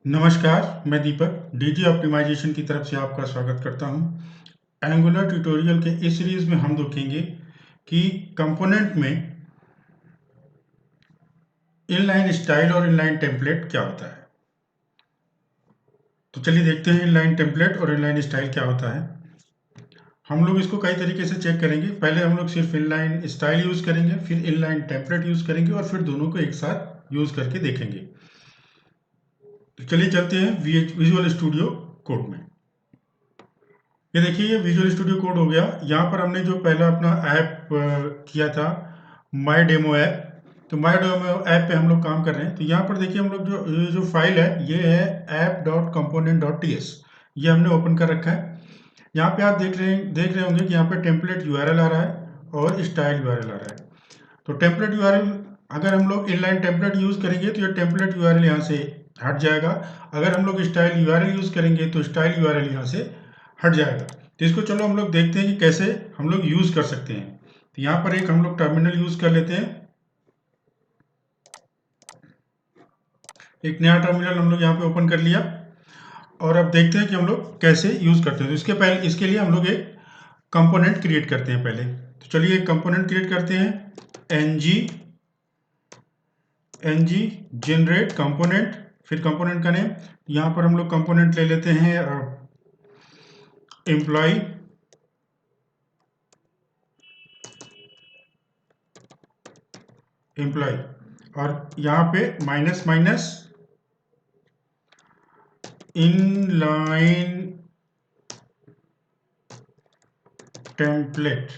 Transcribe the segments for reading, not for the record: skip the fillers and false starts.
नमस्कार, मैं दीपक DG optimisation की तरफ से आपका स्वागत करता हूं। एंगुलर ट्यूटोरियल के इस सीरीज में हम देखेंगे कि कंपोनेंट में इनलाइन स्टाइल और इनलाइन टेम्पलेट क्या होता है। तो चलिए देखते हैं इनलाइन टेम्पलेट और इनलाइन स्टाइल क्या होता है। हम लोग इसको कई तरीके से चेक करेंगे। पहले हम लोग सिर्फ इनलाइन स्टाइल यूज़ करेंगे, फिर इनलाइन टेम्पलेट यूज़ करेंगे और फिर दोनों को एक साथ यूज़ करके देखेंगे। तो चलिए चलते हैं विजुअल स्टूडियो कोड में। ये देखिए, ये विजुअल स्टूडियो कोड हो गया। यहाँ पर हमने जो पहला अपना ऐप किया था, माई डेमो ऐप। तो माई डेमो ऐप पे हम लोग काम कर रहे हैं। तो यहाँ पर देखिए, हम लोग जो फाइल है ये है app.component.ts। ये हमने ओपन कर रखा है। यहाँ पे आप देख रहे होंगे कि यहाँ पे टेम्पलेट यूआरएल आ रहा है और स्टाइल यूआरएल आ रहा है। तो टेम्पलेट यूआरएल, अगर हम लोग इनलाइन टेम्पलेट यूज़ करेंगे तो ये टेम्पलेट यूआरएल यहाँ से हट जाएगा। अगर हम लोग स्टाइल यूआरएल यूज़ करेंगे तो स्टाइल यूआरएल यहाँ से हट जाएगा। तो इसको चलो हम लोग देखते हैं कि कैसे हम लोग यूज़ कर सकते हैं। तो यहाँ पर एक हम लोग टर्मिनल यूज़ कर लेते हैं। एक नया टर्मिनल हम लोग यहाँ पे ओपन कर लिया और अब देखते हैं कि हम लोग कैसे यूज़ करते हैं। तो इसके लिए हम लोग एक कंपोनेंट क्रिएट करते हैं पहले। तो चलिए एक कंपोनेंट क्रिएट करते हैं। ng जनरेट कंपोनेंट, फिर कंपोनेंट का नेम। यहाँ पर हम लोग कंपोनेंट ले लेते हैं एम्प्लॉय। और यहाँ पे माइनस माइनस इनलाइन टेम्पलेट।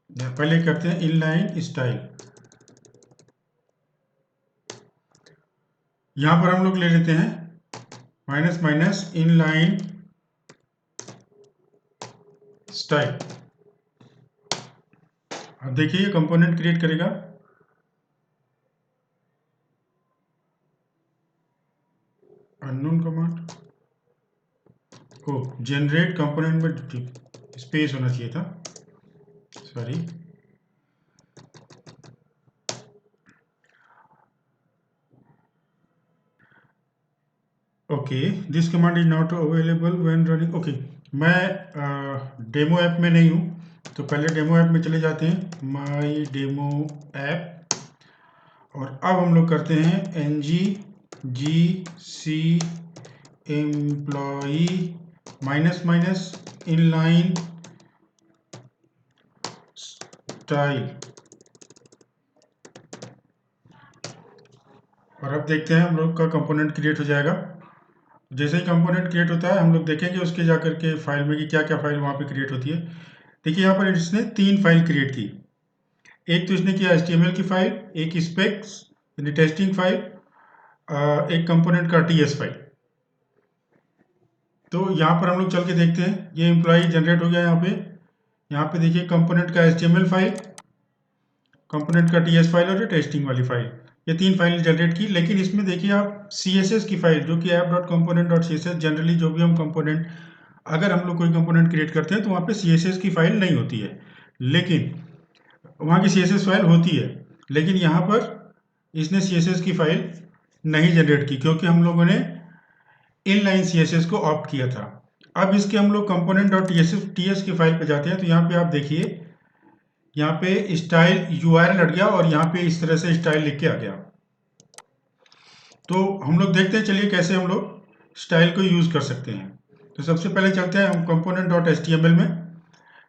पहले करते हैं इनलाइन स्टाइल। यहाँ पर हम लोग ले लेते हैं माइनस माइनस इनलाइन स्टाइल। अब देखिए ये कंपोनेंट क्रिएट करेगा। अननोन कमांड को जनरेट कंपोनेंट में स्पेस होना चाहिए था, sorry. Okay, this command is not available when running. Okay, मैं डेमो ऐप में नहीं हूँ, तो पहले डेमो ऐप में चले जाते हैं, माई डेमो ऐप। और अब हम लोग करते हैं ng-gc employee minus minus inline style. और अब देखते हैं हम लोग का कंपोनेंट क्रिएट हो जाएगा। जैसे ही कंपोनेंट क्रिएट होता है हम लोग देखेंगे उसके जाकर के फाइल में कि क्या क्या फाइल वहाँ पे क्रिएट होती है। देखिए यहाँ पर इसने 3 फाइल क्रिएट की। एक तो इसने किया HTML की फाइल, एक स्पेक्स यानी टेस्टिंग फाइल, एक कंपोनेंट का TS फाइल। तो यहाँ पर हम लोग चल के देखते हैं। ये एम्प्लॉई जनरेट हो गया यहाँ पे देखिए कंपोनेंट का HTML फाइल, कंपोनेंट का TS फाइल और ये टेस्टिंग वाली फाइल, ये 3 फाइल जनरेट की। लेकिन इसमें देखिए आप CSS की फाइल जो कि app.component.css, जनरली जो भी हम कंपोनेंट, अगर हम लोग कोई कंपोनेंट क्रिएट करते हैं तो वहाँ पे CSS की फाइल नहीं होती है, लेकिन वहाँ की CSS फाइल होती है। लेकिन यहाँ पर इसने CSS की फाइल नहीं जनरेट की क्योंकि हम लोगों ने इनलाइन CSS को ऑप्ट किया था। अब इसके हम लोग component.ts की फाइल पे जाते हैं। तो यहाँ पे आप देखिए, यहाँ पे स्टाइल URL हट गया और यहाँ पे इस तरह से स्टाइल लिख के आ गया। तो हम लोग देखते हैं, चलिए कैसे हम लोग स्टाइल को यूज़ कर सकते हैं। तो सबसे पहले चलते हैं हम component.html में।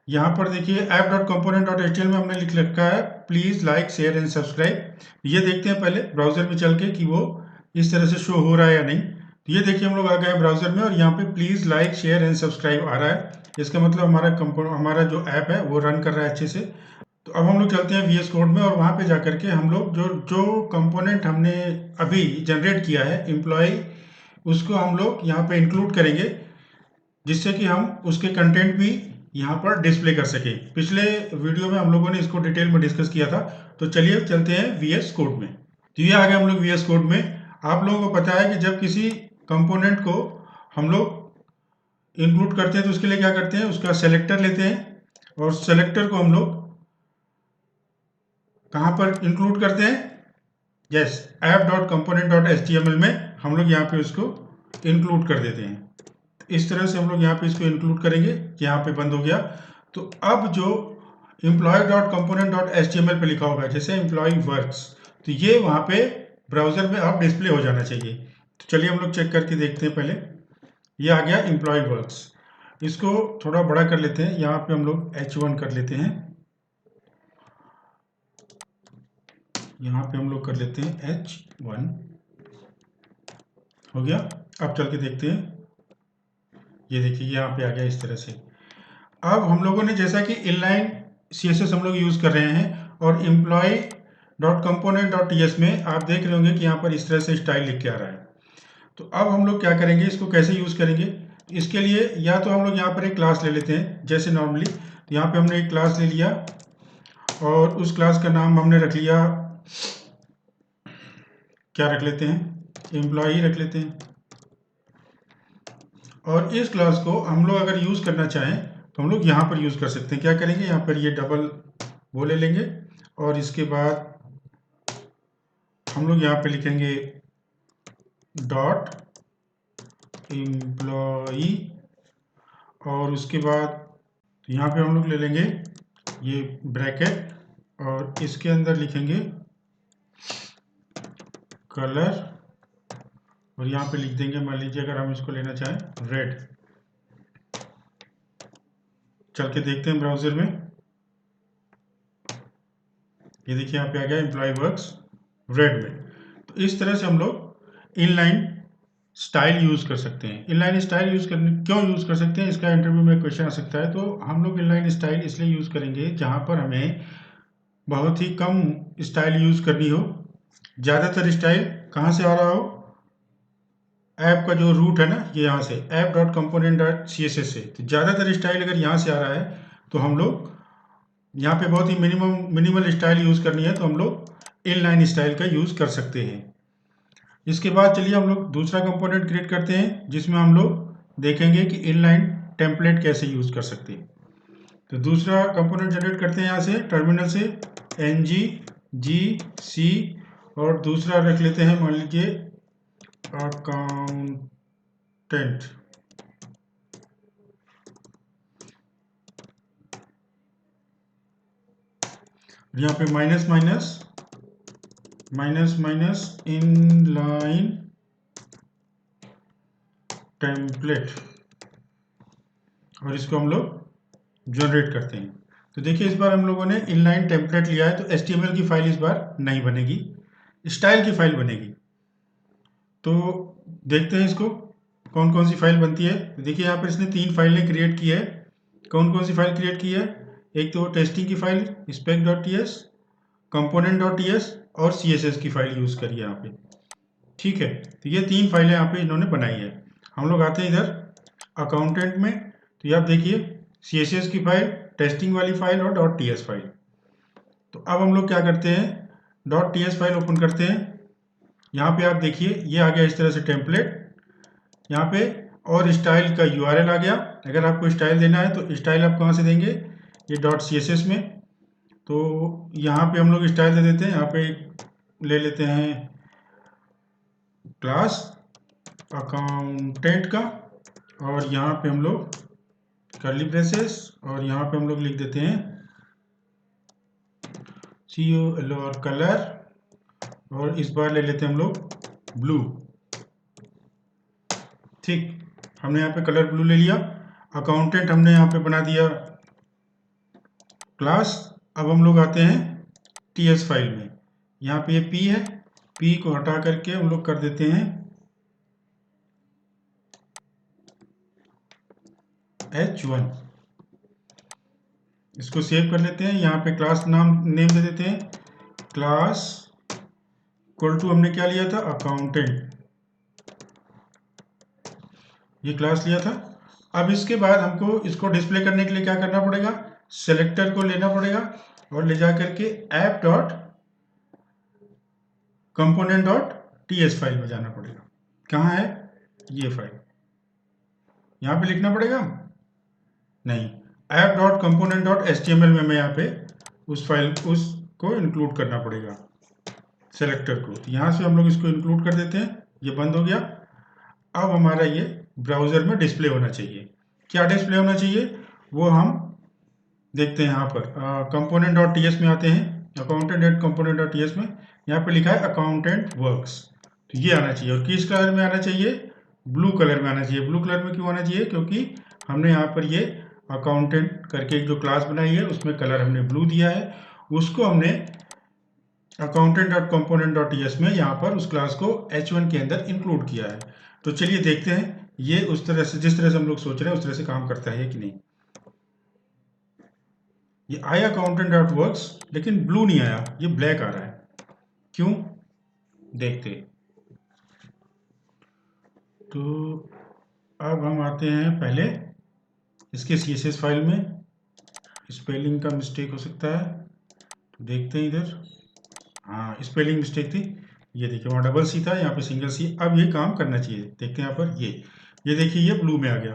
यहाँ पर देखिए app.component.html में हमने लिख रखा है please like share and subscribe. ये देखते हैं पहले ब्राउज़र में चल के कि वो इस तरह से शो हो रहा है या नहीं। तो ये देखिए हम लोग आ गए ब्राउज़र में और यहाँ पे please like share and subscribe आ रहा है। इसका मतलब हमारा जो ऐप है वो रन कर रहा है अच्छे से। तो अब हम लोग चलते हैं VS कोड में और वहाँ पे जा करके हम लोग जो जो कंपोनेंट हमने अभी जनरेट किया है एम्प्लॉय, उसको हम लोग यहाँ पे इंक्लूड करेंगे, जिससे कि हम उसके कंटेंट भी यहाँ पर डिस्प्ले कर सकें। पिछले वीडियो में हम लोगों ने इसको डिटेल में डिस्कस किया था। तो चलिए चलते हैं VS कोड में। तो ये आ गए हम लोग VS कोड में। आप लोगों को पता है कि जब किसी कंपोनेंट को हम लोग इंक्लूड करते हैं तो उसके लिए क्या करते हैं, उसका सेलेक्टर लेते हैं और सेलेक्टर को हम लोग कहाँ पर इंक्लूड करते हैं, यस, app.component.html में हम लोग यहाँ पे उसको इंक्लूड कर देते हैं। इस तरह से हम लोग यहाँ पे इसको इंक्लूड करेंगे, यहाँ पे बंद हो गया। तो अब जो employee.component.html पे लिखा होगा जैसे एम्प्लॉय वर्क्स, तो ये वहाँ पे ब्राउजर में अब डिस्प्ले हो जाना चाहिए। तो चलिए हम लोग चेक करके देखते हैं। पहले ये आ गया एम्प्लॉय वर्क्स, इसको थोड़ा बड़ा कर लेते हैं, यहाँ पे हम लोग H1 कर लेते हैं, यहाँ पे हम लोग कर लेते हैं H1, हो गया। अब चल के देखते हैं, ये देखिए यहाँ पे आ गया इस तरह से। अब हम लोगों ने जैसा कि इनलाइन CSS हम लोग यूज़ कर रहे हैं और employee.component.ts में आप देख रहे होंगे कि यहाँ पर इस तरह से स्टाइल लिख के आ रहा है। तो अब हम लोग क्या करेंगे, इसको कैसे यूज़ करेंगे, इसके लिए या तो हम लोग यहाँ पर एक क्लास ले लेते हैं जैसे नॉर्मली। तो यहाँ पे हमने एक क्लास ले लिया और उस क्लास का नाम हमने रख लिया, क्या रख लेते हैं, एम्प्लॉई रख लेते हैं। और इस क्लास को हम लोग अगर यूज़ करना चाहें तो हम लोग यहाँ पर यूज़ कर सकते हैं। क्या करेंगे, यहाँ पर ये डबल वो ले लेंगे और इसके बाद हम लोग यहाँ पे लिखेंगे डॉट एम्प्लॉई और उसके बाद यहाँ पे हम लोग ले लेंगे ये ब्रैकेट और इसके अंदर लिखेंगे कलर और यहाँ पे लिख देंगे, मान लीजिए अगर हम इसको लेना चाहें रेड। चल के देखते हैं ब्राउजर में, ये देखिए यहाँ पे आ गया एम्प्लॉय वर्क्स रेड में। तो इस तरह से हम लोग इनलाइन स्टाइल यूज़ कर सकते हैं। इनलाइन स्टाइल यूज़ करने क्यों यूज़ कर सकते हैं, इसका इंटरव्यू में क्वेश्चन आ सकता है। तो हम लोग इनलाइन स्टाइल इसलिए यूज़ करेंगे जहाँ पर हमें बहुत ही कम स्टाइल यूज़ करनी हो। ज़्यादातर स्टाइल कहाँ से आ रहा हो, ऐप का जो रूट है ना, ये यहाँ से app.component.css से। तो ज़्यादातर स्टाइल अगर यहाँ से आ रहा है तो हम लोग यहाँ पे बहुत ही मिनिमल स्टाइल यूज़ करनी है तो हम लोग इनलाइन स्टाइल का यूज़ कर सकते हैं। इसके बाद चलिए हम लोग दूसरा कंपोनेंट क्रिएट करते हैं जिसमें हम लोग देखेंगे कि इनलाइन टेम्पलेट कैसे यूज़ कर सकते हैं। तो दूसरा कंपोनेंट जनरेट करते हैं यहाँ से टर्मिनल से ngGC और दूसरा रख लेते हैं मान लीजिए अकाउंटेंट। यहाँ पे माइनस माइनस इनलाइन टेम्पलेट और इसको हम लोग जनरेट करते हैं। तो देखिए इस बार हम लोगों ने इनलाइन टेम्पलेट लिया है तो HTML की फाइल इस बार नहीं बनेगी, स्टाइल की फाइल बनेगी। तो देखते हैं इसको कौन कौन सी फाइल बनती है। तो देखिए यहाँ पर इसने 3 फाइलें क्रिएट की है। कौन कौन सी फाइल क्रिएट की है, एक तो टेस्टिंग की फाइल spec.ts, component.ts और CSS की फाइल यूज़ करी है यहाँ पे, ठीक है। तो ये 3 फाइलें यहाँ पे इन्होंने बनाई है। हम लोग आते हैं इधर अकाउंटेंट में, तो ये आप देखिए CSS की फाइल, टेस्टिंग वाली फाइल और .ts फाइल। तो अब हम लोग क्या करते हैं, .ts फाइल ओपन करते हैं। यहाँ पे आप देखिए ये आ गया इस तरह से टेम्पलेट, यहाँ पे और स्टाइल का URL आ गया। अगर आपको स्टाइल देना है तो स्टाइल आप कहाँ से देंगे, ये .css में। तो यहाँ पे हम लोग स्टाइल दे देते हैं, यहाँ पे ले लेते हैं क्लास अकाउंटेंट का और यहाँ पे हम लोग कर्ली ब्रेसेस और यहाँ पे हम लोग लिख देते हैं COL और कलर और इस बार ले लेते हैं हम लोग ब्लू, ठीक। हमने यहाँ पे कलर ब्लू ले लिया। अकाउंटेंट हमने यहाँ पे बना दिया क्लास। अब हम लोग आते हैं TS फाइल में, यहाँ पे ये P है, P को हटा करके हम लोग कर देते हैं H1। इसको सेव कर लेते हैं, यहाँ पे क्लास नेम दे देते हैं, क्लास इक्वल टू हमने क्या लिया था, अकाउंटेंट, ये क्लास लिया था। अब इसके बाद हमको इसको डिस्प्ले करने के लिए क्या करना पड़ेगा, सेलेक्टर को लेना पड़ेगा और ले जा करके app.component.ts फाइल में जाना पड़ेगा। कहाँ है ये फाइल, यहाँ पे लिखना पड़ेगा, नहीं, app.component.html में मैं यहाँ पे उस फाइल उसको इंक्लूड करना पड़ेगा सेलेक्टर को। तो यहाँ से हम लोग इसको इंक्लूड कर देते हैं ये बंद हो गया। अब हमारा ये ब्राउज़र में डिस्प्ले होना चाहिए। क्या डिस्प्ले होना चाहिए वो हम देखते हैं। यहाँ पर component.ts में आते हैं, accountant.component.ts में यहाँ पे लिखा है अकाउंटेंट वर्क्स, तो ये आना चाहिए। और किस कलर में आना चाहिए? ब्लू कलर में आना चाहिए। ब्लू कलर में क्यों आना चाहिए? क्योंकि हमने यहाँ पर ये अकाउंटेंट करके एक जो क्लास बनाई है उसमें कलर हमने ब्लू दिया है, उसको हमने accountant.component.ts में यहाँ पर उस क्लास को h1 के अंदर इंक्लूड किया है। तो चलिए देखते हैं ये उस तरह से, जिस तरह से हम लोग सोच रहे हैं उस तरह से काम करता है कि नहीं। ये आया accountant.works, लेकिन ब्लू नहीं आया, ये ब्लैक आ रहा है। क्यों? देखते। तो अब हम आते हैं पहले इसके CSS फाइल में। स्पेलिंग का मिस्टेक हो सकता है, तो देखते हैं इधर। हाँ, स्पेलिंग मिस्टेक थी। ये देखिए वहाँ डबल सी था, यहाँ पे सिंगल सी। अब ये काम करना चाहिए। देखते हैं यहाँ पर ये देखिए ये ब्लू में आ गया।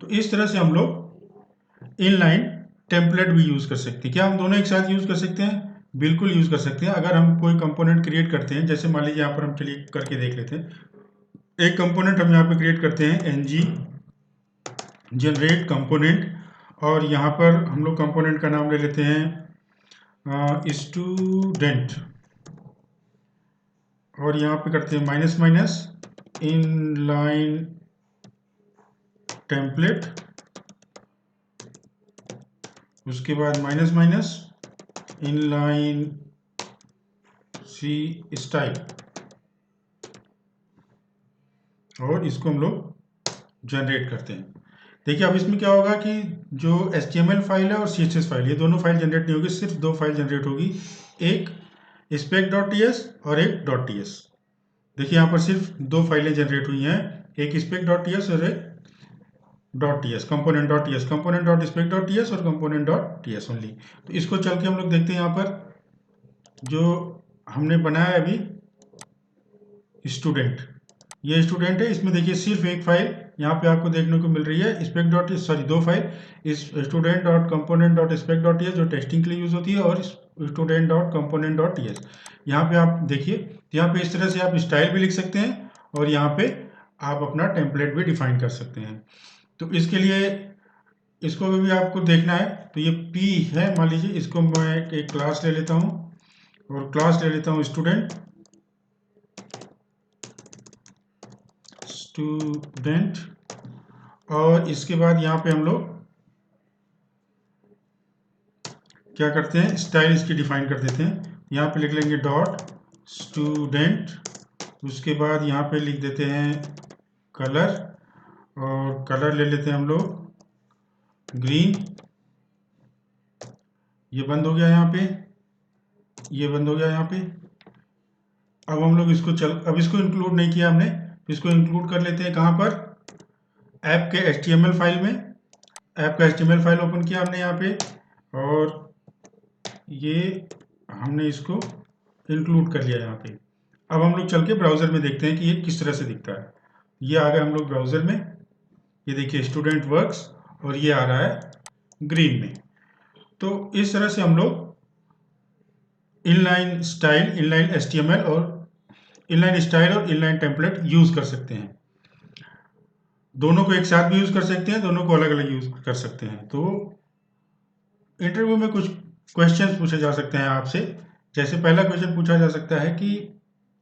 तो इस तरह से हम लोग इनलाइन टेम्पलेट भी यूज़ कर सकते हैं। क्या हम दोनों एक साथ यूज़ कर सकते हैं? बिल्कुल यूज़ कर सकते हैं। अगर हम कोई कंपोनेंट क्रिएट करते हैं, जैसे मान लीजिए यहाँ पर हम चलिए करके देख लेते हैं। एक कंपोनेंट हम यहाँ पे क्रिएट करते हैं ng जनरेट कंपोनेंट, और यहाँ पर हम लोग कंपोनेंट का नाम ले लेते हैं स्टूडेंट, और यहाँ पे करते हैं माइनस माइनस इनलाइन टेम्पलेट, उसके बाद minus minus inline C style, और इसको हम लोग जनरेट करते हैं। देखिए अब इसमें क्या होगा कि जो HTML फाइल है और CSS फाइल, ये दोनों फाइल जनरेट नहीं होगी, सिर्फ दो फाइल जनरेट होगी, एक spec.ts और एक .ts। देखिए यहाँ पर सिर्फ दो फाइलें जनरेट हुई हैं, एक spec.ts और एक .ts, component.ts, component.spec.ts और component.ts ओनली। तो इसको चल के हम लोग देखते हैं। यहाँ पर जो हमने बनाया अभी स्टूडेंट, ये स्टूडेंट है, इसमें देखिए सिर्फ एक फाइल यहाँ पे आपको देखने को मिल रही है, दो फाइल, इस student.component.spec.ts जो टेस्टिंग के लिए यूज होती है, और student.component.ts। यहाँ पे आप देखिए, यहाँ पे इस तरह से आप स्टाइल भी लिख सकते हैं, और यहाँ पे आप अपना टेम्पलेट भी डिफाइन कर सकते हैं। तो इसके लिए इसको भी आपको देखना है। तो ये P है, मान लीजिए इसको मैं एक क्लास ले लेता हूँ, और क्लास ले लेता हूँ स्टूडेंट, और इसके बाद यहाँ पे हम लोग क्या करते हैं, स्टाइल इसकी डिफाइन कर देते हैं। यहाँ पे लिख लेंगे डॉट स्टूडेंट, उसके बाद यहाँ पे लिख देते हैं कलर, और कलर ले लेते हैं हम लोग ग्रीन। ये बंद हो गया यहाँ पे, ये बंद हो गया यहाँ पे। अब हम लोग अब इसको इंक्लूड नहीं किया हमने, तो इसको इंक्लूड कर लेते हैं। कहाँ पर? ऐप के HTML फाइल में। ऐप का HTML फाइल ओपन किया हमने यहाँ पे, और ये हमने इसको इंक्लूड कर लिया यहाँ पे। अब हम लोग चल के ब्राउज़र में देखते हैं कि ये किस तरह से दिखता है। ये आ गए हम लोग ब्राउज़र में, ये देखिए स्टूडेंट वर्क्स, और ये आ रहा है ग्रीन में। तो इस तरह से हम लोग इनलाइन स्टाइल, इनलाइन HTML और इनलाइन स्टाइल और इनलाइन टेम्पलेट यूज़ कर सकते हैं। दोनों को एक साथ भी यूज़ कर सकते हैं, दोनों को अलग अलग यूज़ कर सकते हैं। तो इंटरव्यू में कुछ क्वेश्चंस पूछे जा सकते हैं आपसे। जैसे पहला क्वेश्चन पूछा जा सकता है कि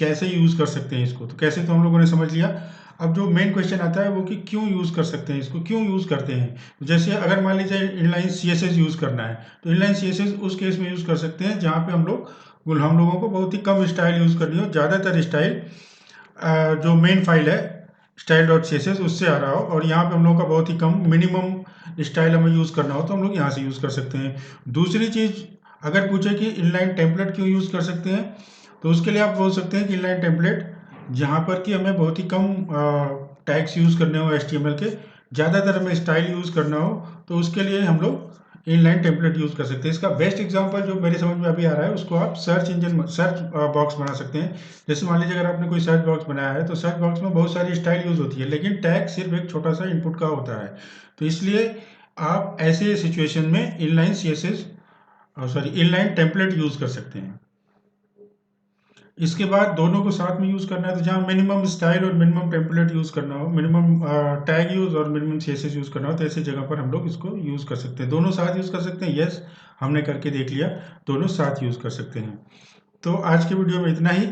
कैसे यूज़ कर सकते हैं इसको। तो कैसे तो हम लोगों ने समझ लिया। अब जो मेन क्वेश्चन आता है वो कि क्यों यूज़ कर सकते हैं इसको, क्यों यूज़ करते हैं। जैसे अगर मान लीजिए इनलाइन CSS यूज़ करना है, तो इनलाइन CSS उस केस में यूज़ कर सकते हैं जहाँ पे हम लोगों को बहुत ही कम स्टाइल यूज़ करनी हो, ज़्यादातर स्टाइल जो मेन फाइल है style.css उससे आ रहा हो, और यहाँ पे हम लोगों का बहुत ही कम मिनिमम स्टाइल हमें यूज़ करना हो, तो हम लोग यहाँ से यूज़ कर सकते हैं। दूसरी चीज़, अगर पूछे कि इनलाइन टेम्पलेट क्यों यूज़ कर सकते हैं, तो उसके लिए आप बोल सकते हैं कि इनलाइन टेम्पलेट जहाँ पर कि हमें बहुत ही कम टैग्स यूज़ करने हो HTML के, ज़्यादातर हमें स्टाइल यूज़ करना हो, तो उसके लिए हम लोग इनलाइन टेम्पलेट यूज़ कर सकते हैं। इसका बेस्ट एग्जांपल जो मेरे समझ में अभी आ रहा है, उसको आप सर्च बॉक्स बना सकते हैं। जैसे मान लीजिए अगर आपने कोई सर्च बॉक्स बनाया है, तो सर्च बॉक्स में बहुत सारी स्टाइल यूज़ होती है, लेकिन टैग सिर्फ एक छोटा सा इनपुट का होता है। तो इसलिए आप ऐसे सिचुएशन में इनलाइन टेम्पलेट यूज़ कर सकते हैं। इसके बाद दोनों को साथ में यूज़ करना है, तो जहाँ मिनिमम स्टाइल और मिनिमम टेम्पलेट यूज़ करना हो, मिनिमम टैग यूज़ और मिनिमम सीएसएस यूज़ करना हो, तो ऐसी जगह पर हम लोग इसको यूज़ कर सकते हैं। दोनों साथ यूज़ कर सकते हैं। यस, हमने करके देख लिया, दोनों साथ यूज़ कर सकते हैं। तो आज के वीडियो में इतना ही।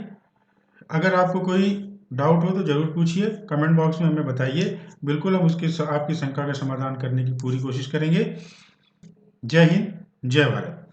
अगर आपको कोई डाउट हो तो ज़रूर पूछिए, कमेंट बॉक्स में हमें बताइए। बिल्कुल हम उसकी आपकी शंका का समाधान करने की पूरी कोशिश करेंगे। जय हिंद, जय भारत।